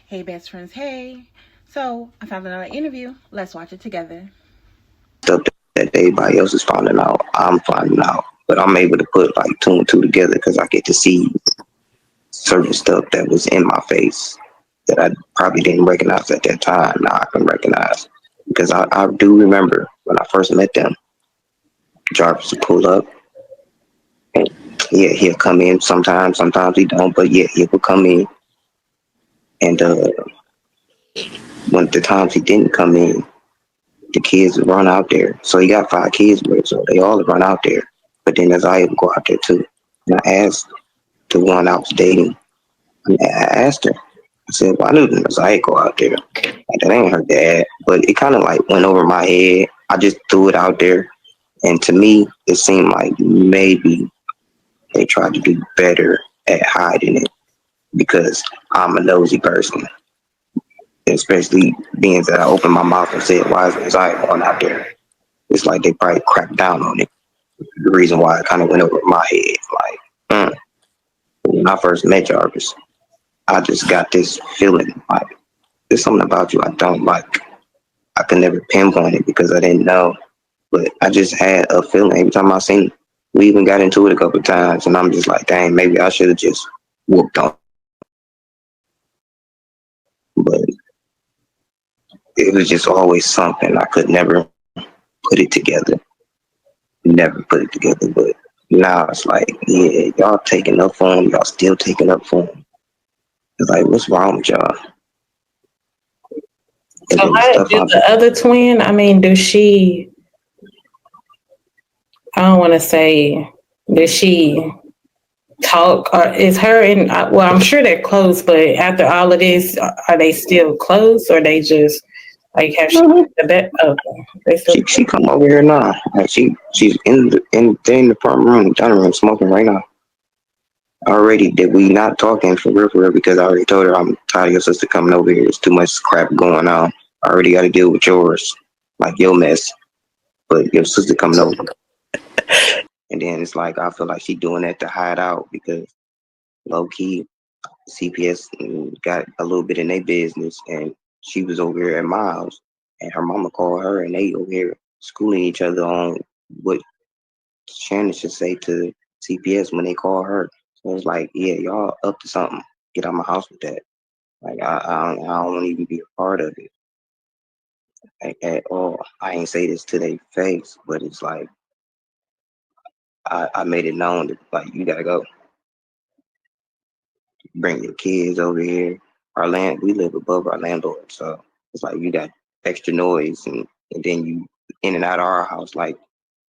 Hey, best friends, hey. So, I found another interview. Let's watch it together. Stuff that everybody else is finding out, I'm finding out. But I'm able to put like two and two together because I get to see certain stuff that was in my face that I probably didn't recognize at that time. Now I can recognize because I do remember when I first met them. Jarvis would pull up and yeah, he'll come in sometimes, sometimes he don't, but yeah, he would come in. And when the times he didn't come in, the kids would run out there. So he got five kids with him, so they all run out there. But then Ziyah would go out there too. And I asked the one I was dating, I asked her, I said, why didn't Ziyah go out there? Like, that ain't her dad. But it kind of like went over my head. I just threw it out there. And to me, it seemed like maybe they tried to do better at hiding it because I'm a nosy person. Especially being that I opened my mouth and said, why is Ziyah going out there? It's like they probably cracked down on it. The reason why it kind of went over my head. Like, when I first met Jarvis, I just got this feeling like there's something about you I don't like. I could never pinpoint it because I didn't know, but I just had a feeling every time I seen him. We even got into it a couple of times, and I'm just like, dang, maybe I should have just whooped on. But it was just always something I could never put it together. Never put it together, but now it's like, yeah, y'all taking up for him, y'all still taking up for him. It's like, what's wrong with y'all? And So then the how stuff do I've the other twin? I mean, do she? I don't want to say. Does she talk? Or is her and well, I'm sure they're close, but after all of this, are they still close, or they just like have she? been, The bet? Okay, they still. she come over here now. Like she's in the front room, dining room, smoking right now. Already did we not talking for real because I already told her I'm tired of your sister coming over here. There's too much crap going on. I already got to deal with yours, like your mess. But your sister coming over, and then it's like I feel like she doing that to hide out because low key CPS got a little bit in their business, and she was over here at my house, and her mama called her, and they over here schooling each other on what Shannon should say to CPS when they call her. So it's like, yeah, y'all up to something. Get out my house with that. Like I don't want to even be a part of it like, at all. I ain't say this to their face, but it's like I made it known that like you gotta go. Bring your kids over here. Our land, we live above our landlord, so it's like you got extra noise, and then you in and out of our house. Like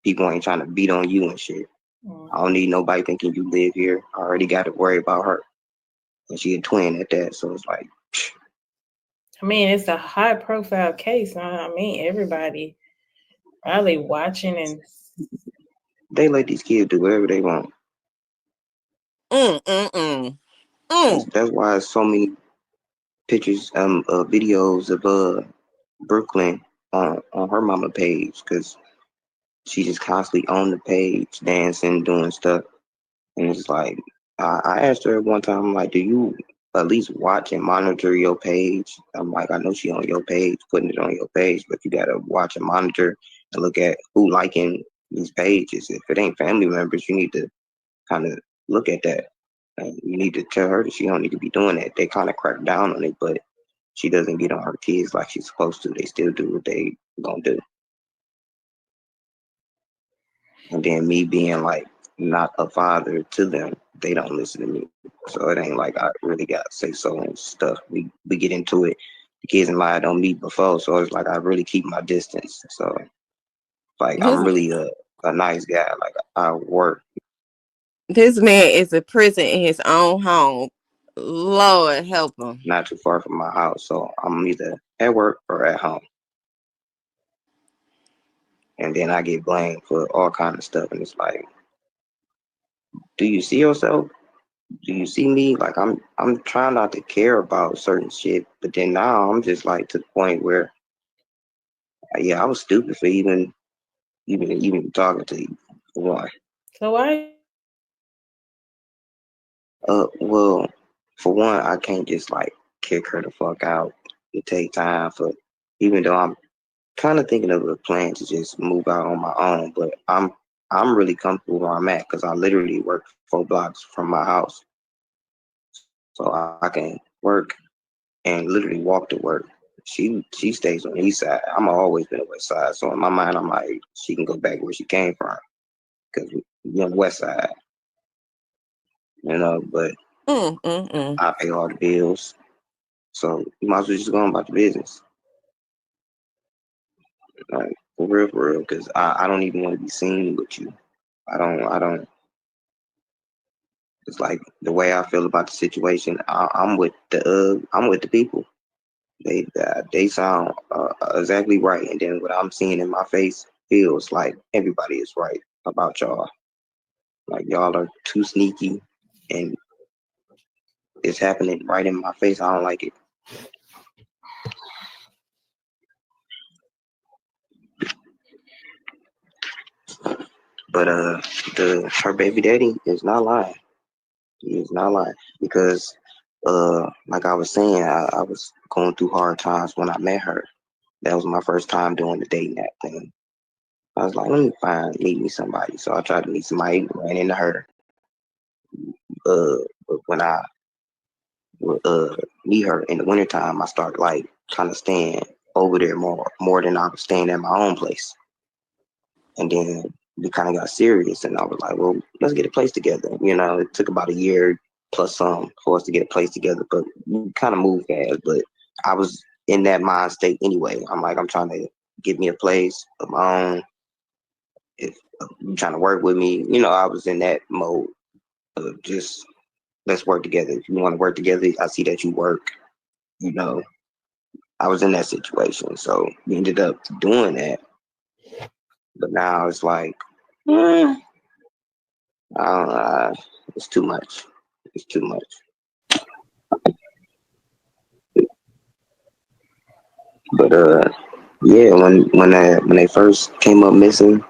people ain't trying to beat on you and shit. I don't need nobody thinking you live here. I already got to worry about her, and she a twin at that. So it's like I mean, it's a high profile case. I mean, everybody probably watching and. they let these kids do whatever they want. Mm, mm, mm. Mm. That's why so many pictures, videos of Brooklyn on her mama page because she just constantly on the page dancing, doing stuff. And it's like, I asked her one time, I'm like, do you at least watch and monitor your page? I'm like, I know she on your page, putting it on your page, but you gotta watch and monitor and look at who liking these pages. If it ain't family members, you need to kind of look at that. And you need to tell her that she don't need to be doing that. They kind of crack down on it, but she doesn't get on her kids like she's supposed to. They still do what they gonna do. And then me being like not a father to them, they don't listen to me. So it ain't like I really got say so and stuff. We get into it. The kids and I don't meet before, so it's like I really keep my distance. So like This I'm really a nice guy. Like I work this man is a prison in his own home. Lord help him. not too far from my house, so I'm either at work or at home. And then I get blamed for all kind of stuff, and it's like, do you see yourself? Do you see me? Like I'm trying not to care about certain shit, but then now I'm just like to the point where yeah, I was stupid for even talking to you for one. So why? Well, for one, I can't just like kick her the fuck out. It take time for, even though I'm kind of thinking of a plan to just move out on my own, but I'm really comfortable where I'm at because I literally work 4 blocks from my house, so I can work and literally walk to work. She stays on the east side. I'm always been on the west side, so in my mind, I'm like, she can go back where she came from because we on the west side, you know. But I pay all the bills, so you might as well just go on about the business, like for real, because I don't even want to be seen with you. I don't. It's like the way I feel about the situation. I'm with the people. They sound exactly right, and then what I'm seeing in my face feels like everybody is right about y'all. Like y'all are too sneaky, and it's happening right in my face. I don't like it. But her baby daddy is not lying. He is not lying because like I was saying, I was going through hard times when I met her. That was my first time doing the dating app thing. I was like, let me meet me somebody. So I tried to meet somebody, ran into her. But when I would meet her in the wintertime, I started like kind of staying over there more than I was staying at my own place. And then we kind of got serious, and I was like, well, let's get a place together. You know, it took about a year plus some for us to get a place together, but we kind of moved fast. But I was in that mind state anyway. I'm like, I'm trying to get me a place of my own. If you're trying to work with me, you know, I was in that mode of just let's work together. If you want to work together, I see that you work. You know, I was in that situation, so we ended up doing that. But now it's like, I don't know, it's too much. It's too much. But yeah, when they first came up missing,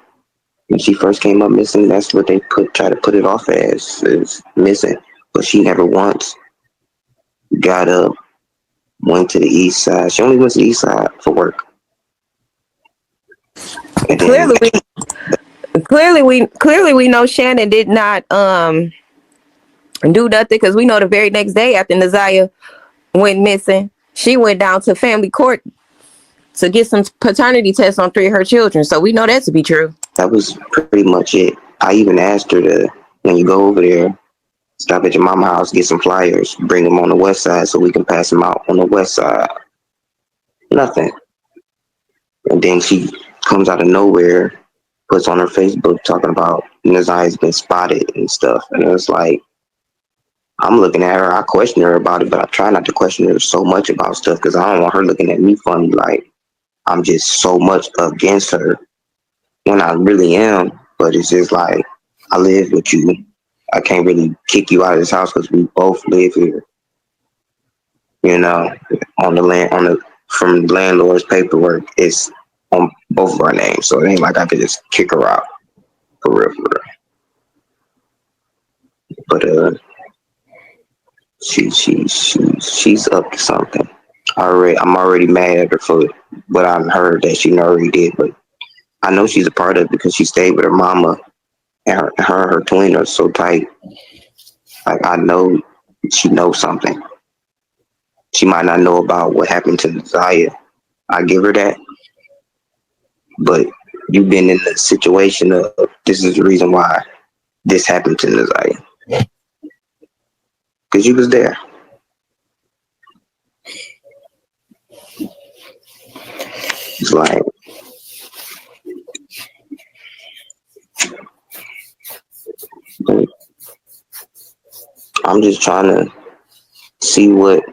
when she first came up missing, that's what they try to put it off as is missing. But she never once got up, went to the east side. She only went to the east side for work. And then Clearly we know Shannon did not do nothing because we know the very next day after Ziyah went missing, she went down to family court to get some paternity tests on 3 of her children. So we know that to be true. that was pretty much it. I even asked her to, when you go over there, stop at your mama's house, get some flyers, bring them on the west side so we can pass them out on the west side. Nothing. And then she comes out of nowhere, puts on her Facebook talking about Nazai's been spotted and stuff. And it was like, I'm looking at her, I question her about it, but I try not to question her so much about stuff because I don't want her looking at me funny like I'm just so much against her when I really am. But it's just like, I live with you. I can't really kick you out of this house because we both live here. You know, on the land, from the landlord's paperwork, it's on both of our names. So it ain't like I could just kick her out for real. But she's up to something. I'm already mad at her for what I heard that she already did, but I know she's a part of it because she stayed with her mama, and her twin are so tight. Like I know she knows something. She might not know about what happened to Ziyah. I give her that, but you've been in the situation of this is the reason why this happened to Ziyah because you was there. It's like I'm just trying to see what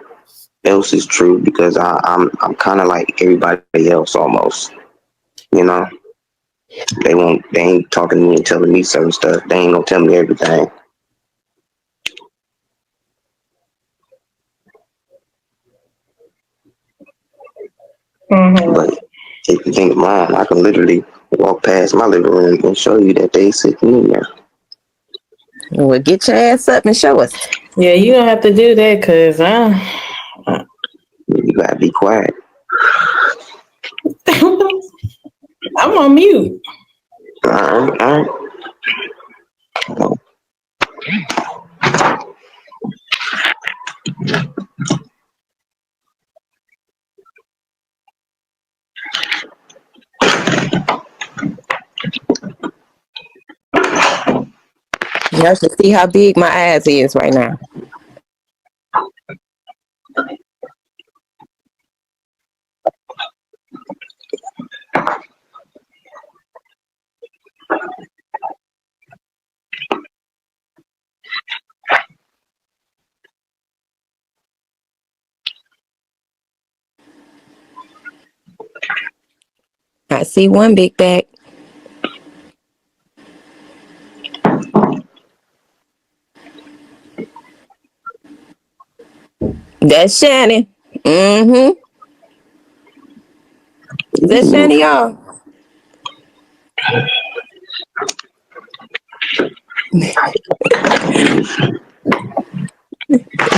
else is true because I'm kind of like everybody else almost. You know, they ain't talking to me and telling me certain stuff. They ain't gonna tell me everything. But if you think of mine, I can literally walk past my living room and show you that they sitting in there. Well, get your ass up and show us. Yeah, you don't have to do that because gotta be quiet. I'm on mute. All right, all right. Y'all should see how big my ass is right now. I see one big bag. That's Shannon. Mm-hmm. Is that Shannon, y'all?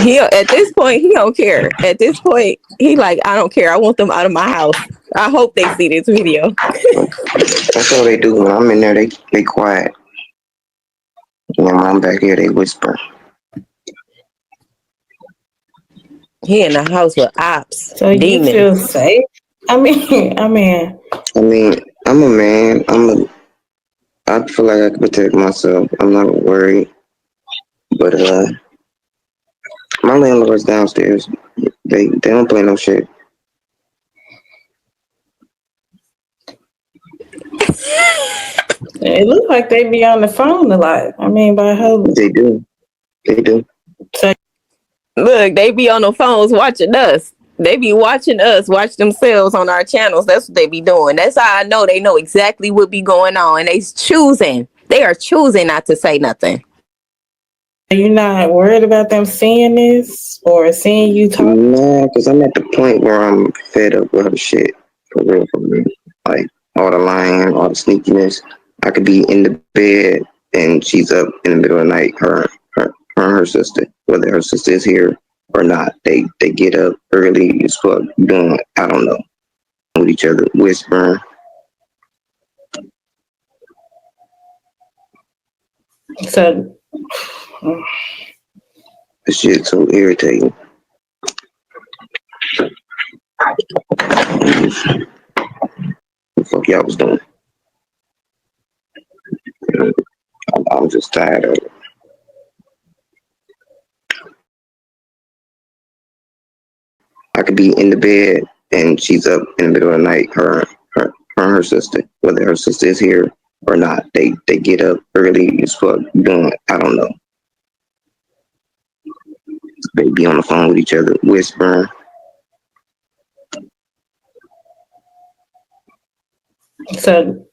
He at this point he don't care. At this point he like, I don't care. I want them out of my house. I hope they see this video. That's all they do. When I'm in there, they quiet. And when I'm back here, they whisper. He in the house with ops, So you demons. feel safe? I mean, I'm a man. I feel like I can protect myself. I'm not worried. But my landlord's downstairs. They don't play no shit. it looks like they be on the phone a lot. I mean, by how? They do. They do. So, Look, they be on the phones watching us. They be watching us watch themselves on our channels. That's what they be doing. That's how I know they know exactly what be going on. And they are choosing not to say nothing. are you not worried about them seeing this or seeing you talk? No, because I'm at the point where I'm fed up with her shit. For real, for real. Like, all the lying, all the sneakiness. I could be in the bed and she's up in the middle of the night, her and her sister. Whether her sister is here or not. They get up early as fuck doing, I don't know, with each other, whispering. So, The shit's so irritating. What the fuck y'all was doing? I'm just tired of it. I could be in the bed and she's up in the middle of the night, her and her sister. Whether her sister is here or not. They get up early as fuck doing, I don't know. They be on the phone with each other, whispering. so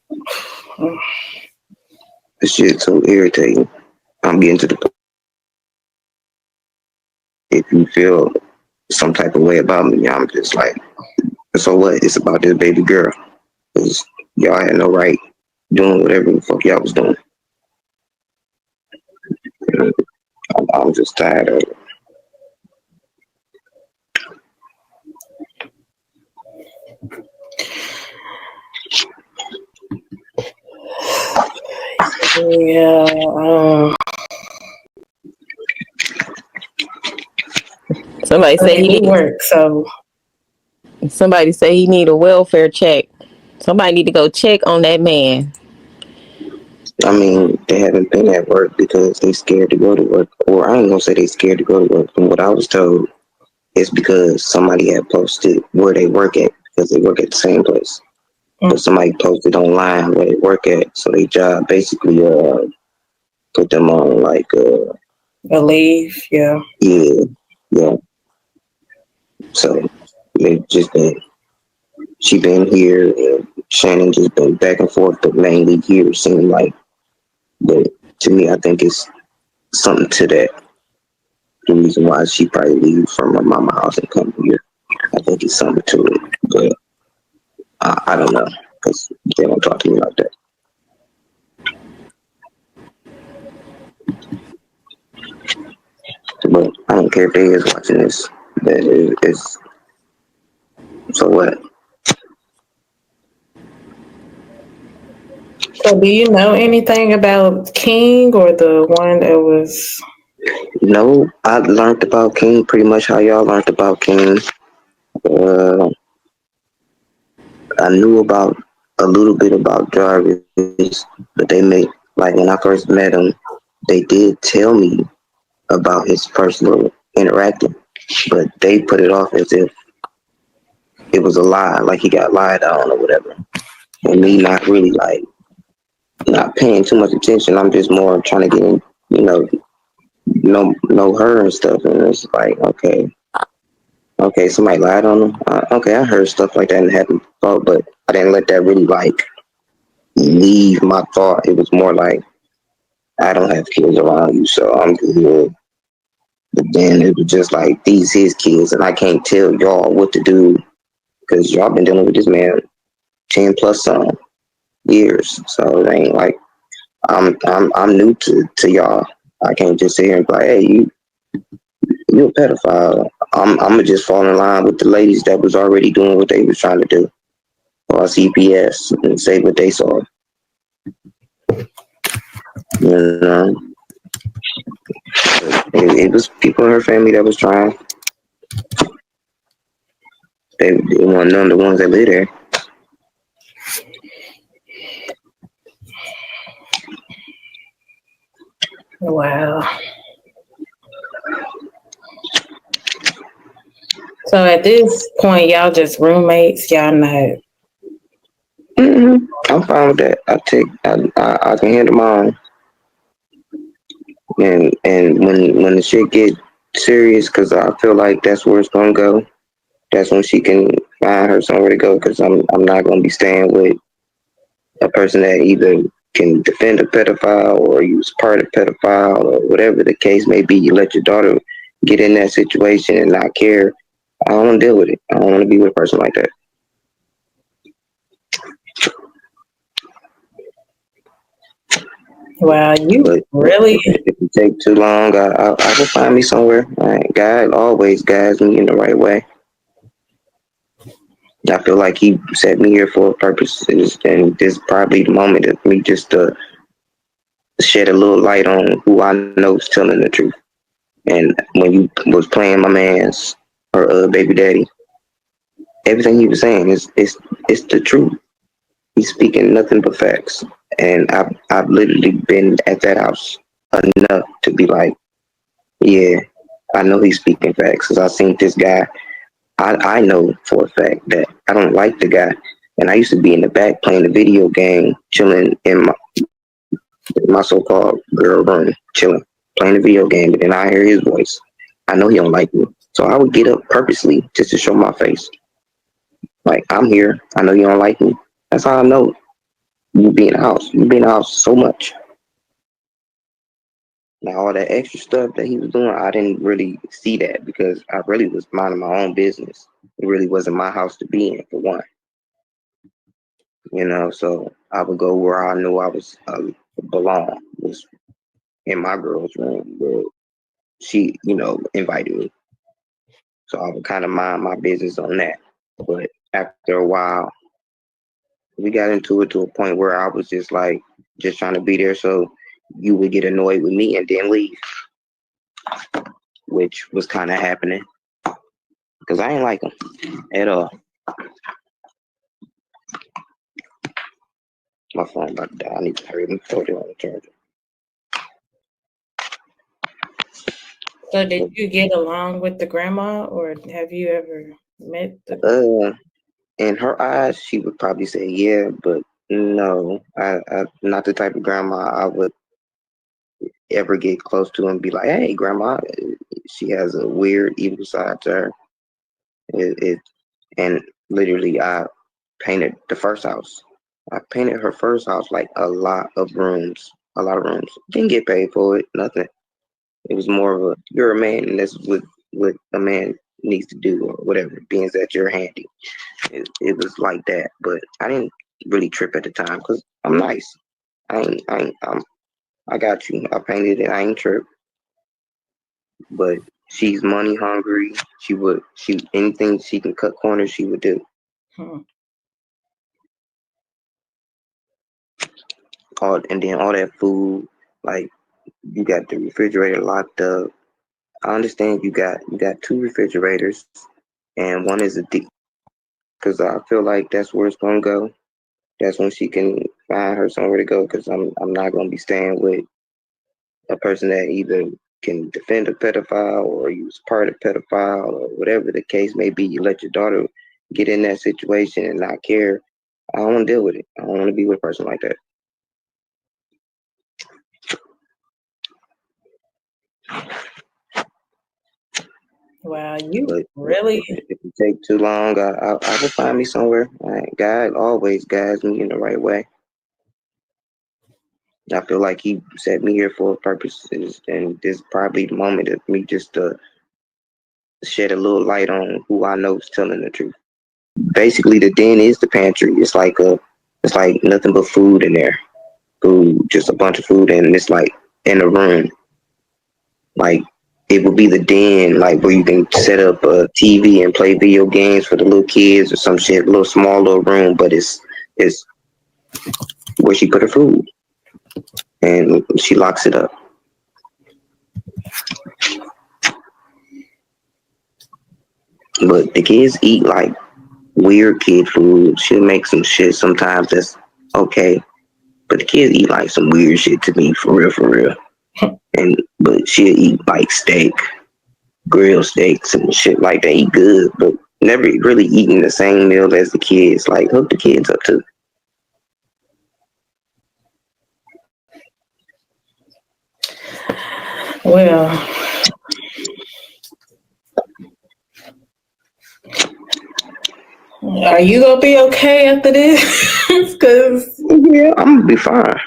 The shit's so irritating. I'm getting to the point. If you feel some type of way about me, I'm just like, so what? It's about this baby girl. Cause y'all had no right doing whatever the fuck y'all was doing. I'm just tired of it. yeah. Somebody say he need work. So somebody say he need a welfare check. Somebody need to go check on that man. I mean, they haven't been at work because they scared to go to work. Or I ain't gonna say they scared to go to work. From what I was told, it's because somebody had posted where they work at because they work at the same place. But somebody posted online where they work at, so their job basically put them on like a leave, yeah. Yeah. So they just been, she been here and Shannon just been back and forth, but mainly here it seemed like. But to me, I think it's something to that. The reason why she probably leave from her mama house and come here, I think it's something to it. But I don't know because they don't talk to me like that. But I don't care if they is watching this. That is, So what? So do you know anything about King or the one that was? No, I learned about King pretty much how y'all learned about King. Uh, I knew about a little bit about Jarvis, but they made like when I first met him, they did tell me about his first little interacting, but they put it off as if it was a lie, like he got lied on or whatever. And me not really like not paying too much attention. I'm just more trying to get in, you know her and stuff. And it's like, okay, somebody lied on him. Okay, I heard stuff like that and happened before, but I didn't let that really like leave my thought. It was more like I don't have kids around you, so I'm good. But then it was just like these his kids, and I can't tell y'all what to do because y'all been dealing with this man 10 plus years. So it ain't like I'm new to y'all. I can't just sit here and be like, hey, you a pedophile. I'ma just fall in line with the ladies that was already doing what they was trying to do, or CPS, and say what they saw. You know, it was people in her family that was trying. They weren't none of the ones that live there. Wow. So at this point, y'all just roommates. Y'all not. I'm fine with that. I can handle my own. And when the shit get serious, because I feel like that's where it's gonna go. That's when she can find her somewhere to go. Because I'm not gonna be staying with a person that either can defend a pedophile or use part of pedophile or whatever the case may be. You let your daughter get in that situation and not care. I don't want to deal with it. I don't want to be with a person like that. Wow, you But really. if it take too long, I will find me somewhere. God always guides me in the right way. I feel like He set me here for a purpose, and this is probably the moment of me just to shed a little light on who I know is telling the truth. And when you was playing my man's or baby daddy, everything he was saying is the truth. He's speaking nothing but facts. And I've literally been at that house enough to be like, yeah, I know he's speaking facts because I seen this guy. I know for a fact that I don't like the guy. And I used to be in the back playing the video game, chilling in my so-called girl room, chilling, playing the video game, and then I hear his voice. I know he don't like me. So I would get up purposely just to show my face. Like, I'm here. I know you don't like me. That's how I know you be in the house. You be in the house so much. Now, all that extra stuff that he was doing, I didn't really see that because I really was minding my own business. It really wasn't my house to be in, for one. So I would go where I knew I was belong, was in my girl's room where she, invited me. So I would kind of mind my business on that. But after a while, we got into it to a point where I was just like, just trying to be there so you would get annoyed with me and then leave, which was kind of happening because I ain't like him at all. My phone about to die. I need to hurry and throw it on the charger. So did you get along with the grandma, or have you ever met the? In her eyes, she would probably say yeah, but no, I not the type of grandma I would ever get close to and be like, hey, grandma. She has a weird evil side to her. And literally, I painted the first house. I painted her first house like a lot of rooms. Didn't get paid for it, nothing. It was more of a, you're a man, and that's what a man needs to do, or whatever, being that you're handy. It was like that, but I didn't really trip at the time because I'm nice. I got you. I painted it. I ain't trip. But she's money hungry. She anything she can cut corners, she would do. Hmm. And then all that food, like you got the refrigerator locked up. I understand you got two refrigerators, and one is a deep, because I feel like that's where it's gonna go. That's when she can find her somewhere to go. Because I'm not gonna be staying with a person that either can defend a pedophile or use part of pedophile or whatever the case may be. You let your daughter get in that situation and not care. I don't want to deal with it. I don't want to be with a person like that. Wow, you But really? if it take too long, I will find me somewhere. God always guides me in the right way. I feel like He set me here for a purpose, and this is probably the moment of me just to shed a little light on who I know is telling the truth. Basically, the den is the pantry. It's like nothing but food in there. Food, just a bunch of food, and it's like in a room. Like it would be the den, like where you can set up a TV and play video games for the little kids or some shit. A little small little room, but it's where she put her food, and she locks it up. But the kids eat like weird kid food. She'll make some shit sometimes that's okay, but the kids eat like some weird shit to me, for real, for real. And but she'll eat like steak, grilled steaks and shit like that. Eat good, but never really eating the same meal as the kids. Like hook the kids up to. Well, are you gonna be okay after this? Because Yeah, I'm gonna be fine.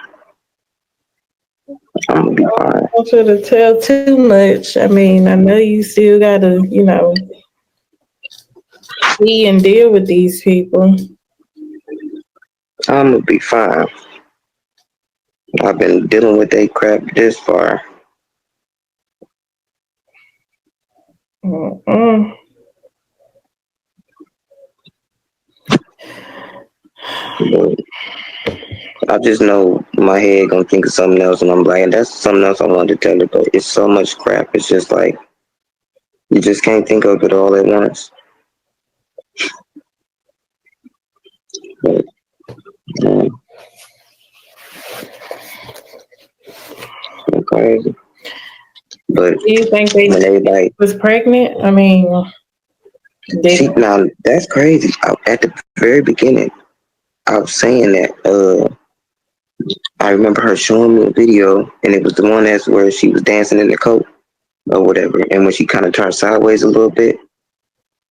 I'm gonna be I don't fine. want you to tell too much. I mean, I know you still gotta, see and deal with these people. I'm gonna be fine. I've been dealing with that crap this far. Mm-mm. But I just know my head gonna think of something else, and I'm like, and that's something else I wanted to tell her. But it's so much crap. It's just like you just can't think of it all at once. But, um, it's crazy. But Do you think they when everybody was pregnant? I mean, see did now, that's crazy. At the very beginning, I was saying that. I remember her showing me a video, and it was the one that's where she was dancing in the coat or whatever. And when she kind of turned sideways a little bit,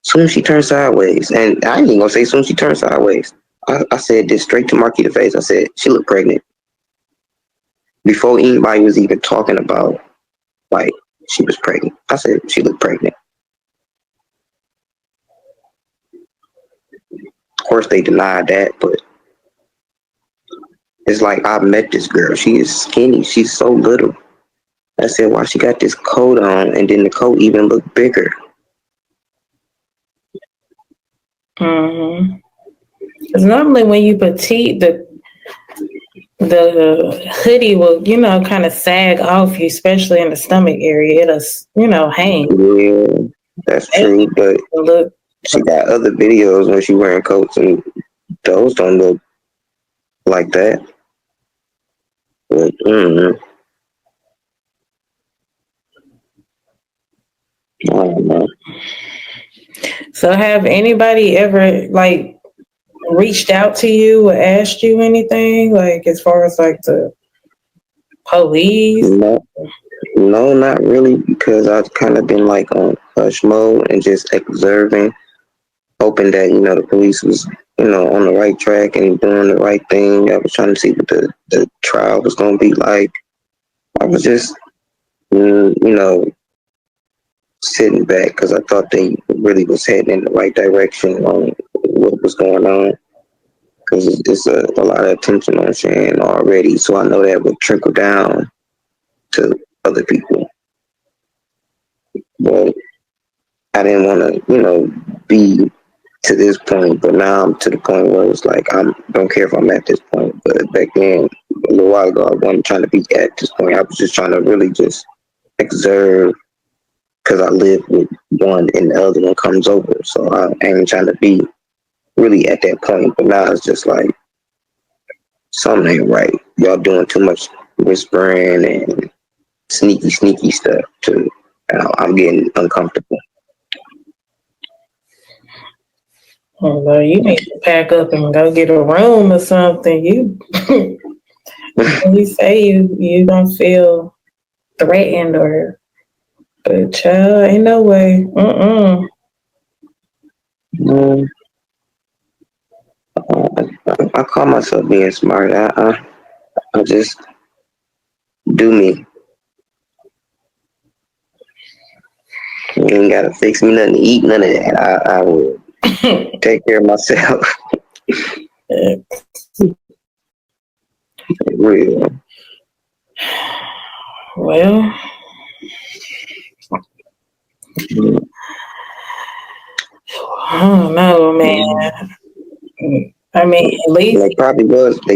soon as she turned sideways, and I ain't even gonna say soon as she turned sideways. I said this straight to Marquette face. I said she looked pregnant before anybody was even talking about like she was pregnant. I said she looked pregnant. Of course, they denied that, but it's like I met this girl. She is skinny. She's so little. I said, why she got this coat on, and then the coat even looked bigger. mm-hmm. Because normally when you petite, the hoodie will, kind of sag off you, especially in the stomach area. It'll, hang. Yeah, that's It true. But look. she got other videos when she wearing coats, and those don't look like that. But I don't know. So have anybody ever like reached out to you or asked you anything, like as far as like the police? No, no, not really, because I've kind of been like on hush mode and just observing, hoping that the police was on the right track and doing the right thing. I was trying to see what the trial was going to be like. I was just sitting back because I thought they really was heading in the right direction on what was going on. Because it's a lot of attention on Shannon already, so I know that would trickle down to other people. But I didn't want to, be to this point, but now I'm to the point where it's like I don't care if I'm at this point. But back then, a little while ago, I wasn't trying to be at this point. I was just trying to really just observe because I live with one and the other one comes over. So I ain't trying to be really at that point. But now it's just like something ain't right. Y'all doing too much whispering and sneaky stuff too. I'm getting uncomfortable. Oh, well, you need to pack up and go get a room or something. You say you don't feel threatened or, but child, ain't no way. Mm, I call myself being smart. I just do me. You ain't gotta fix me nothing to eat, none of that. I will take care of myself. Real. Well, I don't know, man. I mean, at least. They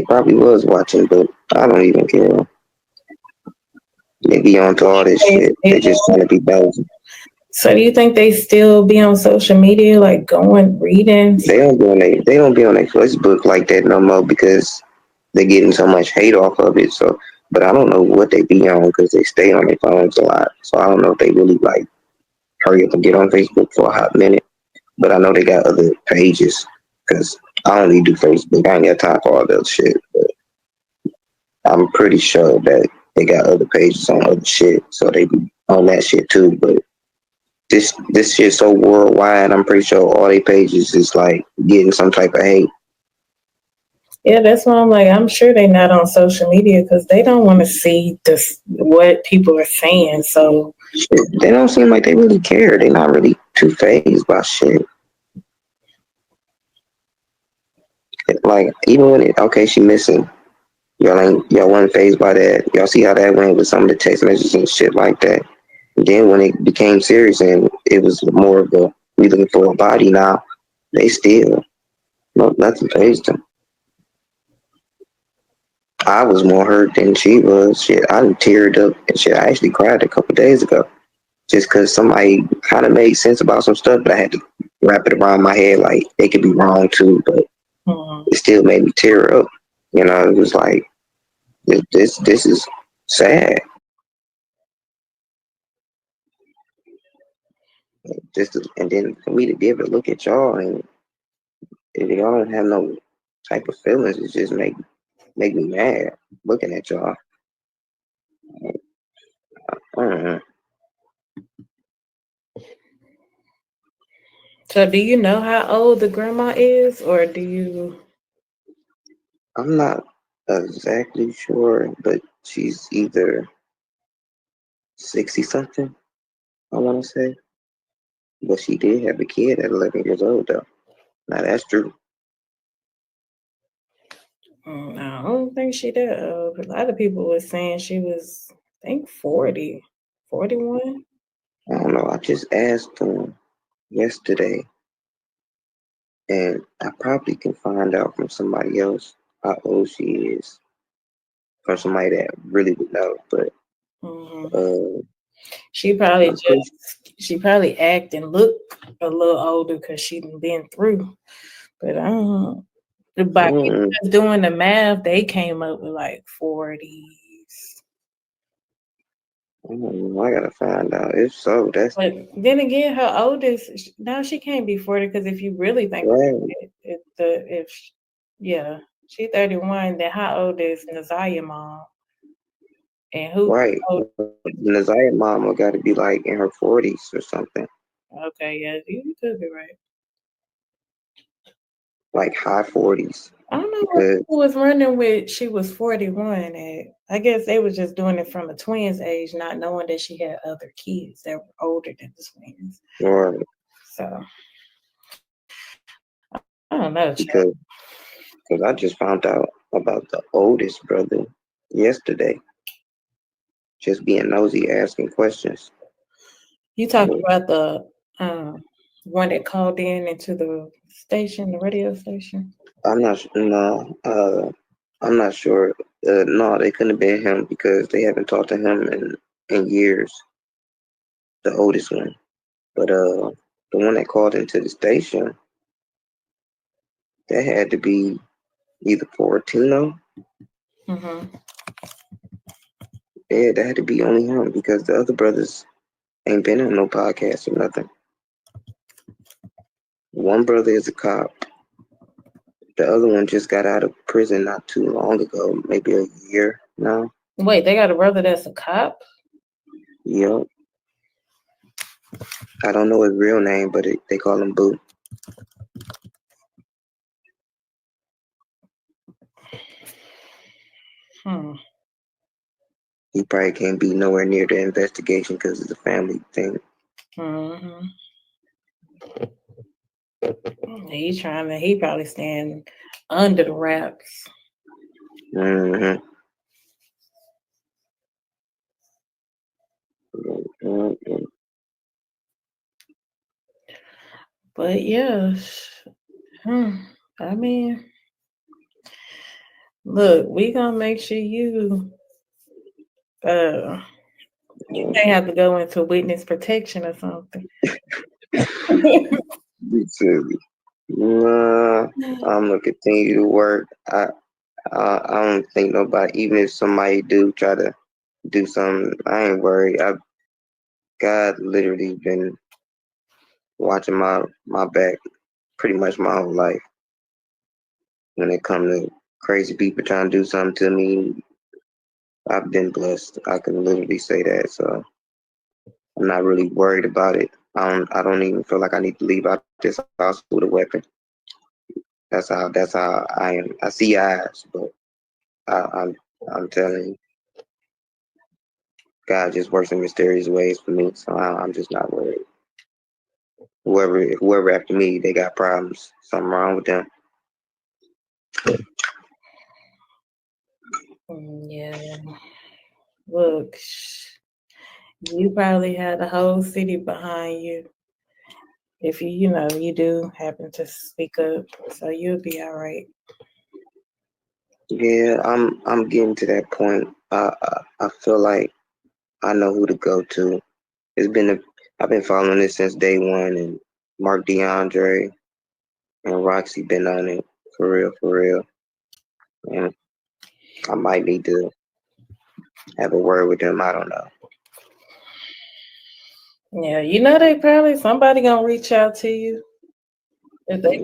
probably was watching, but I don't even care. They be on to all this shit. They just trying to be nosy. So do you think they still be on social media, like going reading? They don't be on their Facebook like that no more because they're getting so much hate off of it. So, but I don't know what they be on because they stay on their phones a lot. So I don't know if they really like hurry up and get on Facebook for a hot minute. But I know they got other pages because I only do Facebook. I ain't got time for all that shit. But I'm pretty sure that they got other pages on other shit, so they be on that shit too. But this shit's so worldwide. I'm pretty sure all their pages is like getting some type of hate. Yeah, that's why I'm like, I'm sure they're not on social media because they don't want to see this what people are saying. So Shit, they don't seem like they really care. They're not really too phased by shit. Like even when she missing. Y'all wasn't phased by that. Y'all see how that went with some of the text messages and shit like that. And then when it became serious and it was more of a we looking for a body now, they still nothing phased them. I was more hurt than she was. Shit, I teared up and shit. I actually cried a couple days ago just because somebody kind of made sense about some stuff, but I had to wrap it around my head like they could be wrong too, but it still made me tear up. You know, it was like this is sad. And then for me to be able to look at y'all and if y'all don't have no type of feelings, it just make me mad looking at y'all. I don't know. So do you know how old the grandma is, or do you? I'm not exactly sure, but she's either 60 something, I want to say. But she did have a kid at 11 years old, though. Now, that's true. I don't think she did. A lot of people were saying she was, I think, 40, 41. I don't know. I just asked them yesterday, and I probably can find out from somebody else how old she is, from somebody that really would know. But she probably act and look a little older because she done been through. But I don't know. By people just doing the math, they came up with like 40s. I gotta find out. If so, that's. But then again, her oldest now she can't be 40 because if you really think about it, she's 31. Then how old is Ziyah mom? And who? Right. Ziyah mama got to be like in her 40s or something. Okay, yeah, you could be right. Like high 40s. I don't know who was running with. She was 41. And I guess they was just doing it from a twins age, not knowing that she had other kids that were older than the twins. Right. So I don't know. Because I just found out about the oldest brother yesterday. Just being nosy, asking questions. You talking about the One that called in into the station, the radio station. I'm not sure. No, I'm not sure. No, they couldn't have been him because they haven't talked to him in years. The oldest one, but the one that called into the station, that had to be either Fortino. Mm-hmm. Yeah, that had to be only him because the other brothers ain't been on no podcast or nothing. One brother is a cop. The other one just got out of prison not too long ago, maybe a year now. Wait, they got a brother that's a cop? Yep. I don't know his real name, but they call him Boo. He probably can't be nowhere near the investigation because it's a family thing. Mm-hmm. He probably staying under the wraps. Mm-hmm. Mm-hmm. But yeah, I mean, look, we gonna make sure you may have to go into witness protection or something. Nah, I'm gonna continue to work. I don't think nobody, even if somebody do try to do something, I ain't worried. God literally been watching my back pretty much my whole life. When it comes to crazy people trying to do something to me, I've been blessed. I can literally say that. So I'm not really worried about it. I don't even feel like I need to leave out this house with a weapon. That's how I am. I see eyes, but I'm telling you, God just works in mysterious ways for me. So I'm just not worried. Whoever after me, they got problems. Something wrong with them. Yeah. Look, you probably had the whole city behind you. If you do happen to speak up, so you'll be all right. Yeah, I'm getting to that point. I feel like I know who to go to. I've been following this since day one, and Mark DeAndre and Roxy been on it for real. And I might need to have a word with them. I don't know. Yeah, they probably somebody gonna reach out to you if they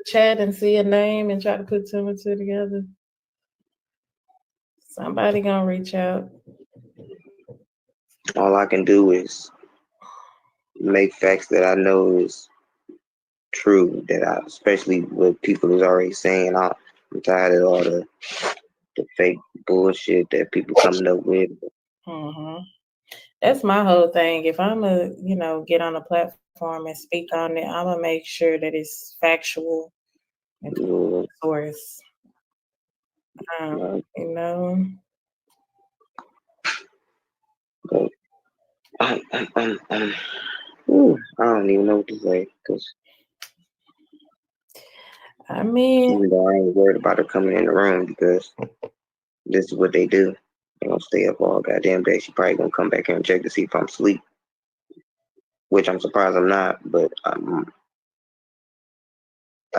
chat and see a name and try to put two and two together. Somebody gonna reach out. All I can do is make facts that I know is true. Especially with people who's already saying, I'm tired of all the fake bullshit that people coming up with. Mm-hmm. That's my whole thing. If I'm get on a platform and speak on it, I'm gonna make sure that it's factual and source. But I don't even know what to say because even though I ain't worried about her coming in the room because this is what they do. They gonna stay up all goddamn day. She probably gonna come back here and check to see if I'm asleep, which I'm surprised I'm not. But I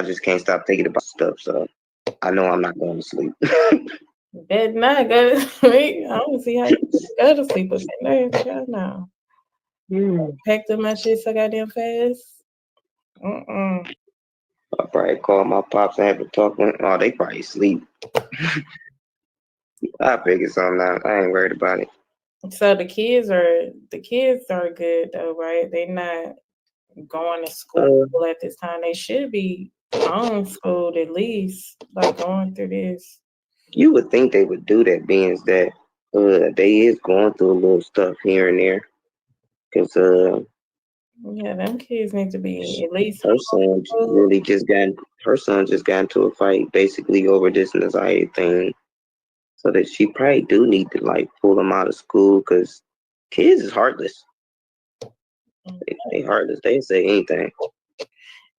just can't stop thinking about stuff, so I know I'm not going to sleep. Better not go to sleep. I don't see how you go to sleep up in there. No. Packed up my shit so goddamn fast. I probably call my pops and have a talk with. Oh, they probably sleep. I figure something out. I ain't worried about it. So the kids are good though, right? They're not going to school at this time. They should be homeschooled at least, like going through this. You would think they would do that, being that they is going through a little stuff here and there. Cause yeah, them kids need to be at least. Her son just got into a fight basically over this anxiety thing. So that she probably do need to like pull them out of school because kids is heartless. They heartless. They say anything.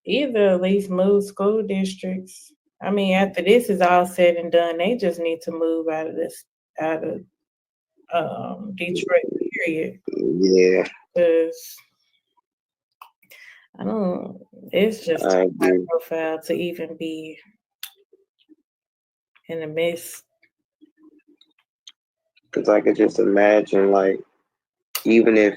either at least move school districts. I mean, after this is all said and done, they just need to move out of Detroit, period. Yeah, Because I don't. It's just I too high agree. profile to even be in the midst. Because I could just imagine, like, even if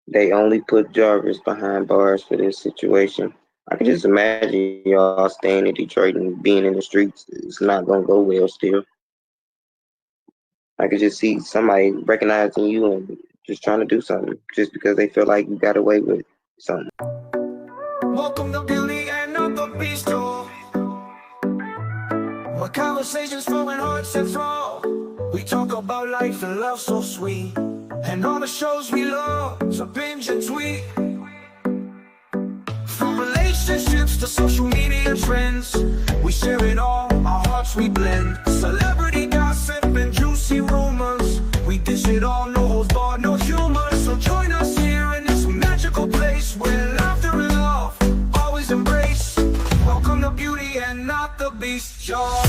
they only put Jarvis behind bars for this situation, I could just imagine y'all staying in Detroit and being in the streets. It's not gonna go well still. I could just see somebody recognizing you and just trying to do something just because they feel like you got away with something. Welcome to Beauty and not the Beast, y'all. Where conversations flowing hearts and throw. We talk about life and love so sweet, and all the shows we love, so binge and tweet. From relationships to social media trends, we share it all, our hearts we blend. Celebrity gossip and juicy rumors, we dish it all, no holds barred, no humor. So join us here in this magical place where laughter and love always embrace. Welcome to Beauty and not the Beast, y'all.